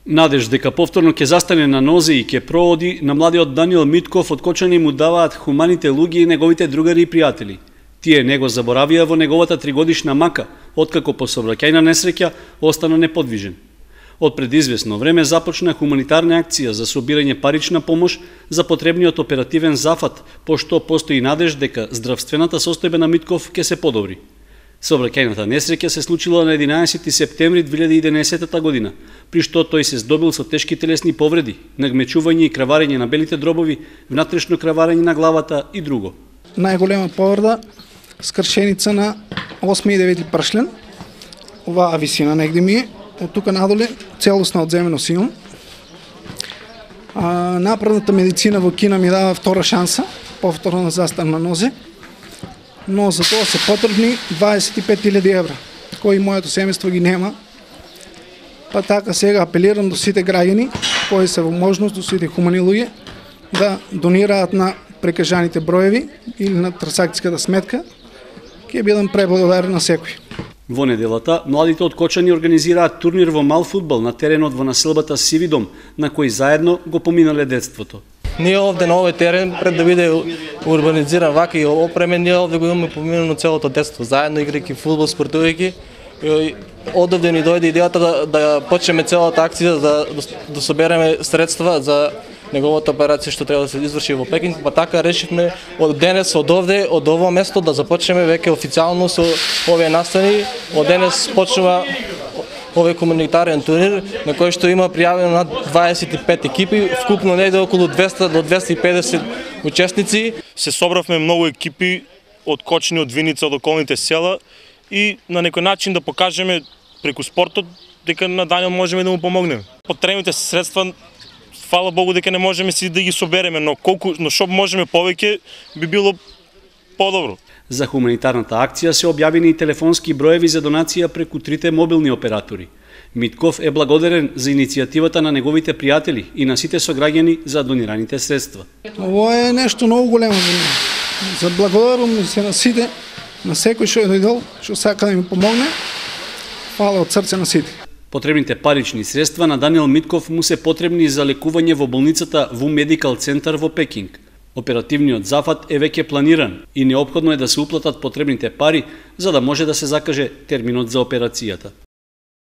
Надеж дека повторно ќе застане на нозе и ќе проводи на младиот Даниел Митков од Кочани му даваат хуманите луѓе и неговите другари и пријатели. Тие него заборавија во неговата 3-годишна мака, откако по сообраќајна несреќа остана неподвижен. Од пред извесно време започна хуманитарна акција за собирање парична помош за потребниот оперативен зафат, пошто постои надеж дека здравствената состојба на Митков ќе се подобри. Сообраќајната несреќа се случила на 11 септември 2011 година, при што тој се здобил со тешки телесни повреди, нагмечување и краварење на белите дробови, внатрешно краварење на главата и друго. Најголема повреда, скршеница на 8 и 9 пршлен, оваа висина негде ми е, од тука надоле целосна одземеност имам. Напредната медицина во Кина ми дава втора шанса, повторно застан на нозе, но за тоа се потребни 25.000 евра, кои моето семејство ги нема. Па така сега апелирам до сите граѓани, кои се во можност, до сите хумани луѓе, да донираат на прекажаните броеви или на трансакцијската сметка, ќе бидам преблагодарен на секој. Во неделата, младите од Кочани организираат турнир во мал фудбал на теренот во населбата Сиви дом, на кој заедно го поминале детството. Ние овде на овој терен, пред да биде урбанизиран вака и опремен, ние овде го имаме поминано целото детство, заедно играјќи фудбал, спортувајќи. Одовде ни дојде идејата да почнеме целата акција да собереме средства за неговата операција што треба да се изврши во Пекинг, па така решивме од денес од овде, од ово место да започнеме веќе официјално со овие настани. Од денес почнува овој хуманитарен турнир на кој што има пријавено над 25 екипи, вкупно негде околу 200 до 250 учесници. Се собравме многу екипи од Кочани, од Виница, од околните села и на некој начин да покажеме преку спортот дека на Даниел можеме да му помогнеме. Потребните средства, фала Богу дека не можеме си да ги собереме, но што можеме повеќе би било подобро. За хуманитарната акција се објавени и телефонски броеви за донација преку трите мобилни оператори. Митков е благодарен за иницијативата на неговите пријатели и на сите сограѓани за донираните средства. Ово е нешто многу големо за мене. За благодарам се на сите, на секој што е дојдол, што сака да ми помогне. Фала од срце на сите. Потребните парични средства на Даниел Митков му се потребни за лекување во болницата ВУ Медикал центар во Пекинг. Оперативниот зафат е веќе планиран и неопходно е да се уплатат потребните пари за да може да се закаже терминот за операцијата.